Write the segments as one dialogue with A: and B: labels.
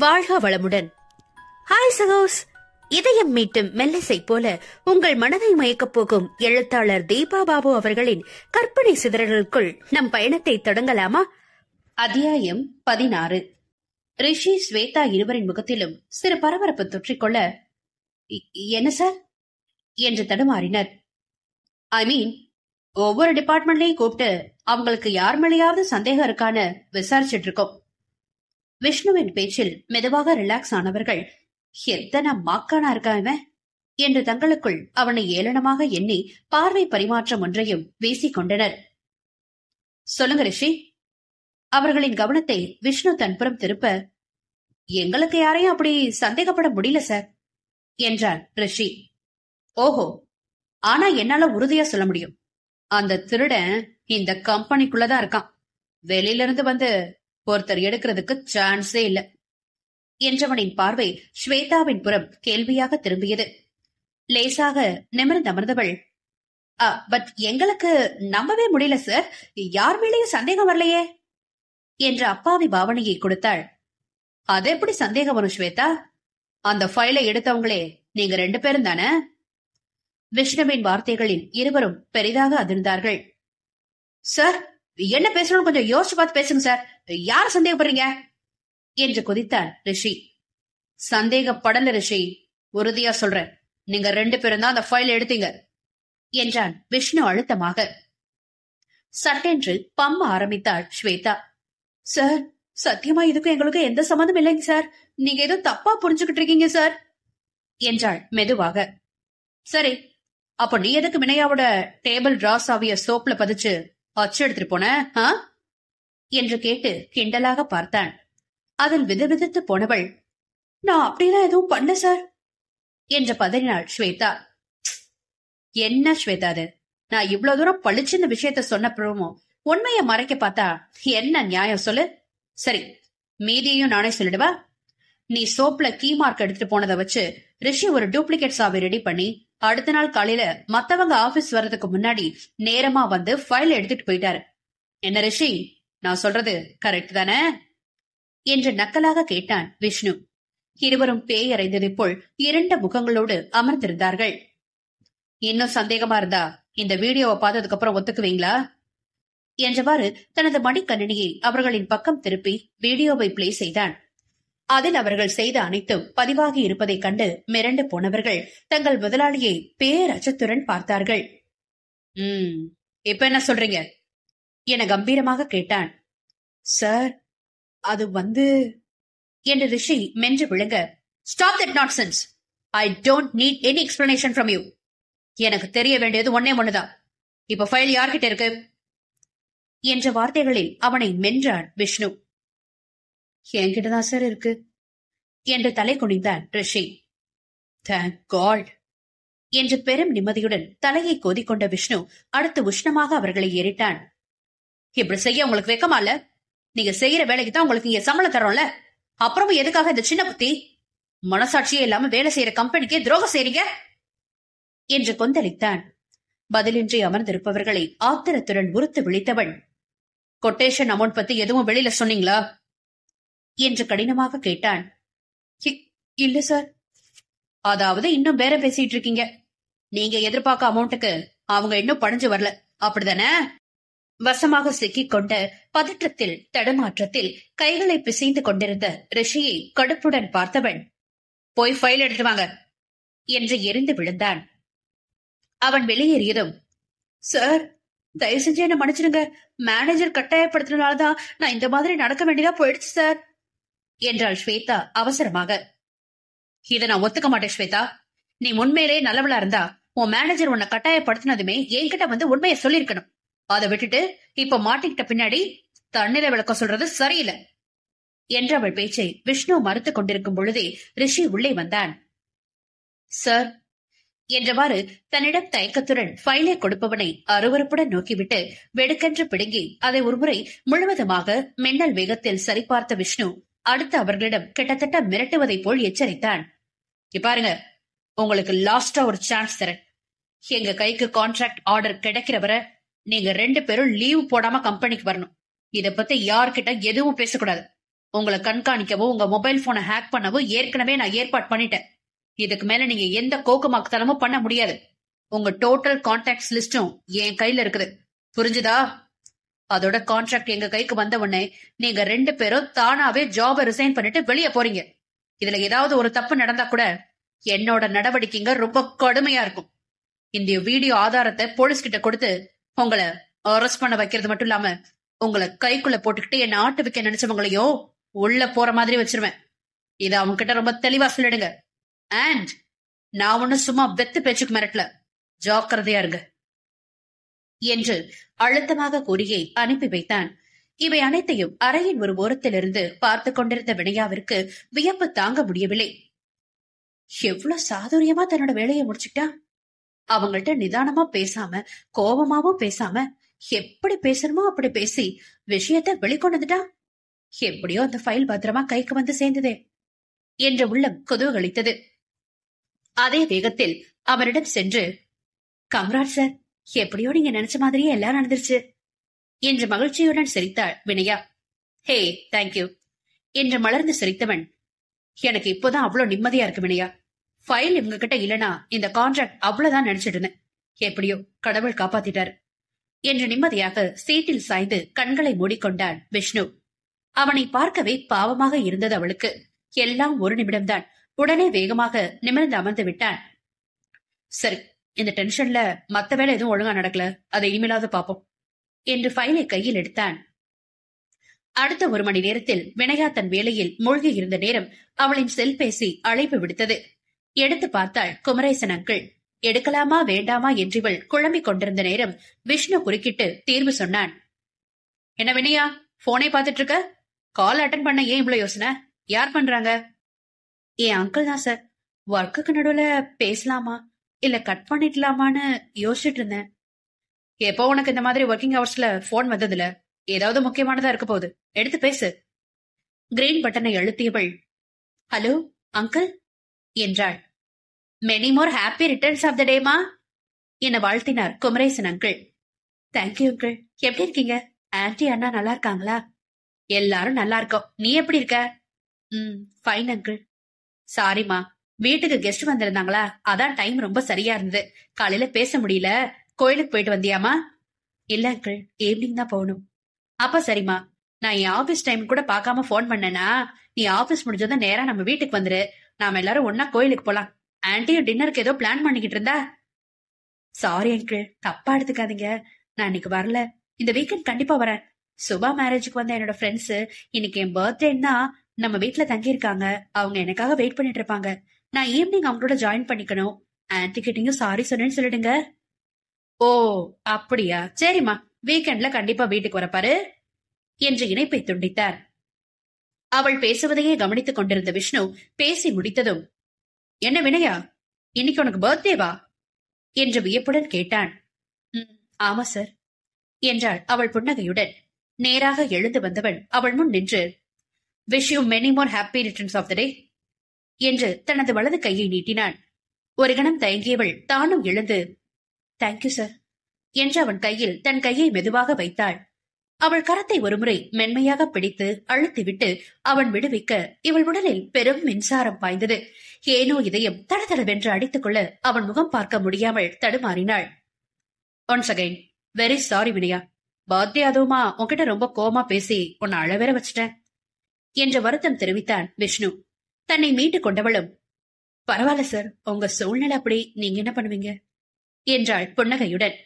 A: வாழ்க வளமுடன். ஹாய் சகோஸ். இதயம் மீட்டும் மெல்லிசை போல உங்கள் மனதை மயக்கப் போகும் எழுத்தாளர் தீபா பாபு அவர்களின் கற்பனை சிதறல்களுக்குள் நம் பயணத்தை தொடங்கலாமா? அத்தியாயம் 16. ரிஷி, ஸ்வேதா இருவரின் முகத்திலும் சிறு பரபரப்பு தொற்றிக்கொள்ள, என்ன சார் என்று தடுமாறினர். ஐ மீன், ஒவ்வொரு டிபார்ட்மெண்ட்லயும் கூப்பிட்டு அவங்களுக்கு யார் மேலேயாவது சந்தேகம் இருக்கான்னு விசாரிச்சுட்டு இருக்கோம். விஷ்ணுவின் பேச்சில் மெதுவாக ரிலாக்ஸ் ஆனவர்கள், எத்தனை மாக்கானா இருக்காம என்று தங்களுக்குள் அவனை ஏளனமாக எண்ணி பார்வை பரிமாற்றம் ஒன்றையும் வீசிக்கொண்டனர். சொல்லுங்க ரிஷி. அவர்களின் கவனத்தை விஷ்ணு தன்புறம் திருப்ப, எங்களுக்கு யாரையும் அப்படி சந்தேகப்பட முடியல சார் என்றார் ரிஷி. ஓஹோ, ஆனா என்னால உறுதியா சொல்ல முடியும், அந்த திருடன் இந்த கம்பெனிக்குள்ளதான் இருக்கான். வெளியில இருந்து வந்து ஒருத்தர் எடுக்கிறதுக்கு சான்ஸே இல்ல என்றவனின் பார்வை ஸ்வேதாவின் புறம் கேள்வியாக திரும்பியது. லேசாக நிமிர்ந்து அமர்ந்தவள், பட் எங்களுக்கு நம்பவே முடியல சார், யார் மேலேயும் சந்தேகம் வரலையே என்ற அப்பாவி பாவனையை கொடுத்தாள். அது எப்படி சந்தேகம் வரும் ஸ்வேதா? அந்த ஃபைலை எடுத்தவங்களே நீங்க 2 பேரும் தானே? விஷ்ணுவின் வார்த்தைகளில் இருவரும் பெரிதாக அதிர்ந்தார்கள். சார், என்ன பேசணும் கொஞ்சம் யோசிச்சு பார்த்து பேசுங்க சார். யார சந்தேகப்படுறீங்க என்று கொதித்தான் ரிஷி. சந்தேகப்படல ரிஷி, உறுதியா சொல்றேன், நீங்க 2 பேரும் தான் அந்த ஃபைல் எடுத்தீங்க என்றான் விஷ்ணு அழுத்தமாக. சட்டென்று பம்ம ஆரம்பித்தாள் ஸ்வேதா. சார், சத்தியமா இதுக்கும் எங்களுக்கு எந்த சம்மந்தம் இல்லைங்க சார், நீங்க ஏதோ தப்பா புரிஞ்சுக்கிட்டு இருக்கீங்க சார் என்றாள் மெதுவாக. சரி, அப்ப நீ எதுக்கு வினயாவோட டேபிள் டிராஸ் ஆவிய சோப்ல பதிச்சு அச்சு எடுத்துட்டு போன என்று கேட்டு கிண்டலாக பார்த்தான். அதில் விதவிதத்து போனவள், நான் அப்படிலாம் எதுவும் பண்ண சார் என்று பதறினாள் ஸ்வேதா. என்ன ஸ்வேதா அது? நான் இவ்வளவு தூரம் பழிச்சு இந்த விஷயத்த சொன்னப்புறமும் உண்மையை மறைக்க பார்த்தா என்ன நியாயம் சொல்லு? சரி, மீதியையும் நானே சொல்லிடுவா. நீ சோப்ல கீ மார்க் எடுத்துட்டு போனதை வச்சு ரிஷி ஒரு டூப்ளிகேட் சாவி ரெடி பண்ணி அடுத்த நாள் காலையில மத்தவங்க ஆபீஸ் வர்றதுக்கு முன்னாடி நேரமா வந்து ஃபைல் எடுத்துட்டு போயிட்டாரு. என்ன ரிஷி, நான் சொல்றது கரெக்ட் தானே என்று நக்கலாக கேட்டான் விஷ்ணு. இருவரும் பேயறைந்ததை போல் 2 முகங்களோடு அமர்ந்திருந்தார்கள். இன்னும் சந்தேகமா இருந்தா இந்த வீடியோவை பார்த்ததுக்கு அப்புறம் ஒத்துக்குவீங்களா என்றவாறு தனது மடிக்கணினியை அவர்களின் பக்கம் திருப்பி வீடியோவை பிளே செய்தான். அதில் அவர்கள் செய்த அனைத்தும் பதிவாகி இருப்பதைக் கண்டு மிரண்டு போனவர்கள் தங்கள் முதலாளியை பேரச்சத்துடன் பார்த்தார்கள். இப்ப என்ன சொல்றீங்க என கம்பீரமாக கேட்டான். சார், அது என்று ரிஷி மென்று விழுங்க, stop that nonsense. I don't need any explanation from you. எனக்கு தெரிய வேண்டியது ஒன்னே ஒண்ணுதான், இப்ப ஃபைல் யார்கிட்ட இருக்கு என்ற வார்த்தைகளில் அவனை மென்றான் விஷ்ணு. என்கிட்டதான் சார் இருக்கு என்று தலை குனிந்தான் ரிஷி. தேங்க் காட் என்று பெரும் நிம்மதியுடன் தலையை கோதிக்கொண்ட விஷ்ணு அடுத்து உஷ்ணமாக அவர்களை ஏறிட்டான். இப்படி செய்ய உங்களுக்கு வெக்கமா இல்ல? நீங்க செய்யற வேலைக்கு தான் உங்களுக்கு இங்க சம்பளம் தரோம்ல, அப்புறமும் எதுக்காக இந்த சின்ன புத்தி? மனசாட்சியே இல்லாம வேலை செய்யற கம்பெனிக்கே துரோகம் செய்றீங்க என்று கொந்தளித்தான். பதிலின்றி அமர்ந்திருப்பவர்களை ஆத்திரத்துடன் உறுத்து விழித்தவன், கொட்டேஷன் அமௌண்ட் பத்தி எதுவும் வெளியில சொன்னீங்களா என்று கடினமாக கேட்டான். இல்ல சார். அதாவது இன்னும் பேரம் பேசிட்டு இருக்கீங்க. நீங்க எதிர்பார்க்க அமௌண்ட்டுக்கு அவங்க இன்னும் படைஞ்சு வரல, அப்படிதானே? வசமாக சிக்கிக் கொண்ட பதற்றத்தில் தடுமாற்றத்தில் கைகளை பிசைந்து கொண்டிருந்த ரிஷியை கடுப்புடன் பார்த்தவன், போய் ஃபைல் எடுத்து வாங்க என்று எரிந்து விழுந்தான். அவன் வெளியேறியதும், சார் தயவு செஞ்சு என்ன மன்னிச்சிடுங்க, மேனேஜர் கட்டாயப்படுத்தினால்தான் நான் இந்த மாதிரி நடக்க வேண்டியதா போயிடுச்சு சார் என்றாள் ஸ்வேதா அவசரமாக. இதை நான் ஒத்துக்க மாட்டேன் ஸ்வேதா. நீ உண்மையிலே நல்லவளா இருந்தா உன் மேனேஜர் உன்னை கட்டாயப்படுத்தினதுமே என்கிட்ட வந்து உண்மையை சொல்லிருக்கணும். அதை விட்டுட்டு இப்ப மாட்டிக்கிட்ட பின்னாடி தண்ணீரை விளக்க சொல்றது சரியில்லை என்று அவள் பேச்சை விஷ்ணு மறுத்து கொண்டிருக்கும் பொழுதே ரிஷி உள்ளே வந்தான். சார் என்றவாறு தன்னிடம் தயக்கத்துடன் ஃபைலை கொடுப்பவனை அருவருப்புடன் நோக்கிவிட்டு வெடுக்கென்று பிடுங்கி அதை ஒருமுறை முழுவதுமாக மின்னல் வேகத்தில் சரிபார்த்த விஷ்ணு அடுத்து அவர்களிடம் கிட்டத்தட்ட மிரட்டுவதை போல் எச்சரித்தான். பாருங்க, உங்களுக்கு லாஸ்டா ஒரு சான்ஸ் தரேன். எங்க கைக்கு கான்ட்ராக்ட் ஆர்டர் கிடைக்கிற வரை நீங்க 2 பேரும் லீவ் போடாம கம்பெனிக்கு வரணும். இத பத்தி யார்கிட்ட எதுவும் பேசக்கூடாது. உங்களை கண்காணிக்கவும் உங்க மொபைல் போனை ஹேக் பண்ணவும் ஏற்கனவே நான் ஏற்பாடு பண்ணிட்டேன். இதுக்கு மேல நீங்க எந்த கோக்குமாக்குத்தனமும் பண்ண முடியாது. உங்க டோட்டல் கான்டாக்ட்ஸ் லிஸ்டும் என் கையில இருக்குது. புரிஞ்சுதா? அதோட கான்ட்ராக்ட் எங்க கைக்கு வந்த உடனே நீங்க 2 பேரும் தானாவே ஜாப ரிசைன் பண்ணிட்டு வெளியே போறீங்க. இதுல ஏதாவது ஒரு தப்பு நடந்தா கூட என்னோட நடவடிக்கைங்க ரொம்ப கடுமையா இருக்கும். இந்த வீடியோ ஆதாரத்தை போலீஸ் கிட்ட கொடுத்து உங்களை அரெஸ்ட் பண்ண வைக்கிறது மட்டும் இல்லாம உங்களை கைக்குள்ள போட்டுக்கிட்டு என்ன ஆட்டு வைக்க நினைச்சவங்களையும் உள்ள போற மாதிரி வச்சிருவேன். இத அவங்க கிட்ட ரொம்ப தெளிவா சொல்லிடுங்க. அண்ட் நான் ஒண்ணு சும்மா வெத்து பேச்சுக்கு மிரட்டல, ஜாக்கிரதையா இருங்க என்று அழுத்தமாக கூறியை அனுப்பி வைத்தான். இவை அனைத்தையும் அறையின் ஒரு ஓரத்திலிருந்து பார்த்து கொண்டிருந்த வினயாவிற்கு வியப்பு தாங்க முடியவில்லை. எவ்வளவு சாதுரியமா தன்னோட வேலையை முடிச்சுட்டா. அவங்கள்ட்ட நிதானமா பேசாம கோபமாவும் பேசாம எப்படி பேசணுமோ அப்படி பேசி விஷயத்த வெளிக்கொண்டுட்டா. எப்படியோ அந்த ஃபைல் பத்திரமா கைக்கு வந்து சேர்ந்ததே என்ற உள்ளம் குதூகலித்தது. அதே வேகத்தில் அவரிடம் சென்று, கம்ராட் சார், எப்படியோ நீங்க நினைச்ச மாதிரியே எல்லாம் நடந்துருச்சு என்று மகிழ்ச்சியுடன் சிரித்தாள் வினயா. ஹே, தேங்க்யூ என்று மலர்ந்து சிரித்தவன், எனக்கு இப்போதான் அவ்வளவு நிம்மதியா இருக்கு வினயா. ஃபைல் இவங்க கிட்ட இல்லனா இந்த கான்ட்ராக்ட் அவ்வளவுதான் நினைச்சிட்டு இருந்தேன். எப்படியோ கடவுள் காப்பாத்திட்டாரு என்று நிம்மதியாக சீட்டில் சாய்ந்து கண்களை மூடிக்கொண்டான் விஷ்ணு. அவனை பார்க்கவே பாவமாக இருந்தது அவளுக்கு. எல்லாம் ஒரு நிமிடம்தான். உடனே வேகமாக நிமிர்ந்து அமர்ந்து விட்டான். சரி, இந்த டென்ஷன்ல மத்த வேலை எதுவும் ஒழுங்கா நடக்கல, அதை இனிமேலாவது பாப்போம் என்று ஃபைலை கையில் எடுத்தான். அடுத்த 1 மணி நேரத்தில் வினயா தன் வேலையில் மூழ்கி இருந்த நேரம் அவளின் செல்பேசி அழைப்பு விடுத்தது. எடுத்து பார்த்தாள் குமரேசன் அங்கிள். எடுக்கலாமா வேண்டாமா என்றிவள் குழம்பிக் கொண்டிருந்த நேரம் விஷ்ணு குறுக்கிட்டு தீர்வு சொன்னான். என்ன வினயா, போனை பாத்துட்டு இருக்க? கால் அட்டன் பண்ண ஏன் இவ்வளவு யோசனை? யார் பண்றாங்க? என் அங்கிள் தான் சார். ஒர்க்குக்கு நடுவுல பேசலாமா இல்ல கட் பண்ணிடலாமான்னு யோசிச்சுட்டு இருந்தேன். எப்போ உனக்கு இந்த மாதிரி ஒர்க்கிங் ஹவர்ஸ்ல போன் வந்ததுல ஏதாவது முக்கியமானதா இருக்க போகுது, எடுத்து பேசு. கிரீன் பட்டனை அழுத்தியவள், ஹலோ அங்கிள் என்றாள். Many more happy returns of the டேமா என வாழ்த்தினார் குமரேசன் அங்கிள். Thank you uncle. எப்படி இருக்கீங்க? ஆன்டி அண்ணா நல்லா இருக்காங்களா? எல்லாரும் நல்லா இருக்கோம். நீ எப்படி இருக்க? Fine uncle. சாரிமா, வீட்டுக்கு கெஸ்ட் வந்திருந்தாங்களா, அதான் டைம் ரொம்ப சரியா இருந்தது. காலையில பேச முடியல. கோயிலுக்கு போயிட்டு வந்தியாமா? இல்ல அங்கிள், ஈவினிங் தான் போகணும். அப்ப சரிம்மா, நான் என் ஆபீஸ் டைம் கூட பாக்காம போன் பண்ணேனா, நீ ஆபீஸ் முடிஞ்சதும் நேரா நம்ம வீட்டுக்கு வந்துரு. நாம எல்லாரும் ஒன்னா கோயிலுக்கு போலாம். ஆன்டியும் டின்னருக்கு ஏதோ பிளான் பண்ணிக்கிட்டு இருந்தா. சாரி அங்கிள், தப்பா எடுத்துக்காதீங்க. நான் இன்னைக்கு வரல. இந்த வீக்கெண்ட் கண்டிப்பா வரேன். சுபா மேரேஜுக்கு வந்த என்னோட ஃப்ரெண்ட்ஸ் இன்னைக்கு என் பர்த்டேன்னா நம்ம வீட்டுல தங்கி இருக்காங்க. அவங்க எனக்காக வெயிட் பண்ணிட்டு இருப்பாங்க. நான் ஈவினிங் அவங்களோட ஜாயின் பண்ணிக்கணும். ஆன்டி கிட்டயும் சாரி சொன்னேன்னு சொல்லிடுங்க. ஓ அப்படியா, சரிம்மா, வீக்கெண்ட்ல கண்டிப்பா வீட்டுக்கு வரப்பாரு என்று இணைப்பை துண்டித்தார். அவள் பேசுவதையே கவனித்துக் கொண்டிருந்த விஷ்ணு பேசி முடித்ததும், என்ன வினயா, இன்னைக்கு உனக்கு பர்த்டேவா என்று வியப்புடன் கேட்டான். ஆமா சார் என்றாள் அவள் புன்னகையுடன். நேராக எழுந்து வந்தவன் அவள் முன் நின்று, wish you many more happy returns of the day என்று தனது வலது கையை நீட்டினான். ஒரு கணம் தயங்கியவள் தானும் எழுந்து, தேங்க்யூ சார் என்று அவன் கையில் தன் கையை மெதுவாக வைத்தாள். அவள் கரத்தை ஒருமுறை மென்மையாக பிடித்து அழுத்திவிட்டு அவன் விடுவிக்க இவள் உடலில் பெரும் மின்சாரம் பாய்ந்தது. ஏனோ இதயம் தடதடவென்று அடித்துக் கொள்ள அவன் முகம் பார்க்க முடியாமல் தடுமாறினாள். Once again very sorry Vinaya. Birthday அதுவுமா உன்கிட்ட ரொம்ப கோமா பேசி உன்னை அழவேற வச்சிட்டேன் என்ற வருத்தம் தெரிவித்தான் விஷ்ணு. தன்னை மீட்டுக் கொண்டவளும், பரவாயில்ல சார், உங்க சூழ்நிலை அப்படி, நீங்க என்ன பண்ணுவீங்க என்றாள் புன்னகையுடன்.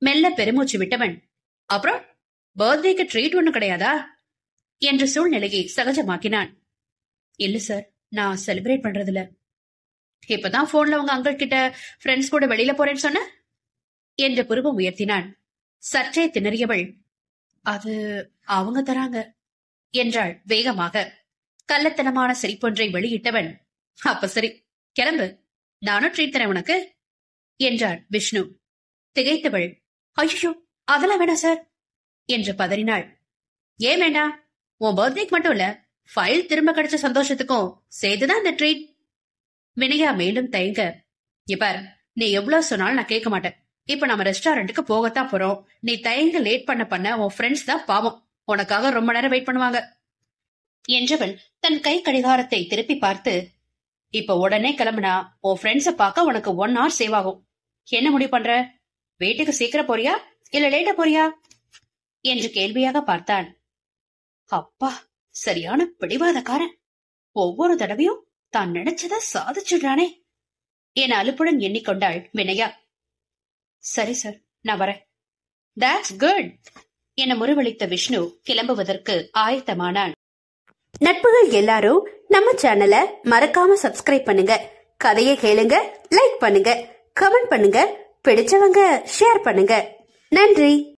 A: மெல்ல பெருமூச்சு விட்டவன், அப்புறம் பர்த்டேக்கு ட்ரீட் ஒண்ணு கிடையாதா என்ற சூழ்நிலையை சகஜமாக்கினான். இல்ல சார், நான் செலிப்ரேட் பண்றதில்ல. இப்பதான் போன்ல உங்க அங்கிள் கிட்ட ஃப்ரெண்ட்ஸ் கூட வெளியில போறேன்னு சொன்ன என்று புருவம் உயர்த்தினான். சற்றே திணறியவள், அது அவங்க தராங்க என்றாள் வேகமாக. கள்ளத்தனமான சிரிப்பொன்றை வெளியிட்டவன், அப்ப சரி, கிளம்பு, நானும் ட்ரீட் தரேன் உனக்கு என்றான் விஷ்ணு. திகைத்தவள், ஐயோ அதெல்லாம் வேணாம் சார் என்று பதறினாள். ஏன் வேண்டாம்? உன் பர்த்டேக்கு மட்டும் இல்ல, ஃபைல் திரும்ப கிடைச்ச சந்தோஷத்துக்கும் சேர்த்துதான் இந்த ட்ரீட். வினயா மேலும் தயங்க, இப்பார், நீ எவ்வளவு சொன்னாலும் நான் கேட்க மாட்டேன். இப்ப நம்ம ரெஸ்டாரண்ட்டுக்கு போகத்தான் போறோம். நீ தயங்க லேட் பண்ண உன் ஃப்ரெண்ட்ஸ் தான் பாவம், உனக்காக ரொம்ப நேரம் வெயிட் பண்ணுவாங்க. என்றவன் தன் கை கடிகாரத்தை திருப்பி பார்த்து, இப்ப உடனே கிளம்புனா உன் ஃப்ரெண்ட்ஸ பார்க்க உனக்கு 1 hour சேவ் ஆகும். என்ன முடிவு பண்ற? வீட்டுக்கு சீக்கிரம் போறியா இல்ல லேட்டா போறியா என்று கேள்வியாக பார்த்தான். அப்பா, சரியான பிடிவாதக்காரன். ஒவ்வொரு தடவையும் தான் நினைச்சத சாதிச்சுடுறானே என அலுப்புடன் எண்ணிக்கொண்டாள் வினயா. சரி சார், நான் வரேன். That's good என முறைவளித்த விஷ்ணு கிளம்புவதற்கு ஆயத்தமானான். நட்புகள் எல்லாரும் நம்ம சேனலை மறக்காம சப்ஸ்கிரைப் பண்ணுங்க. கதையை கேளுங்க, லைக் பண்ணுங்க, கமெண்ட் பண்ணுங்க, பிடிச்சவங்க ஷேர் பண்ணுங்க. நன்றி.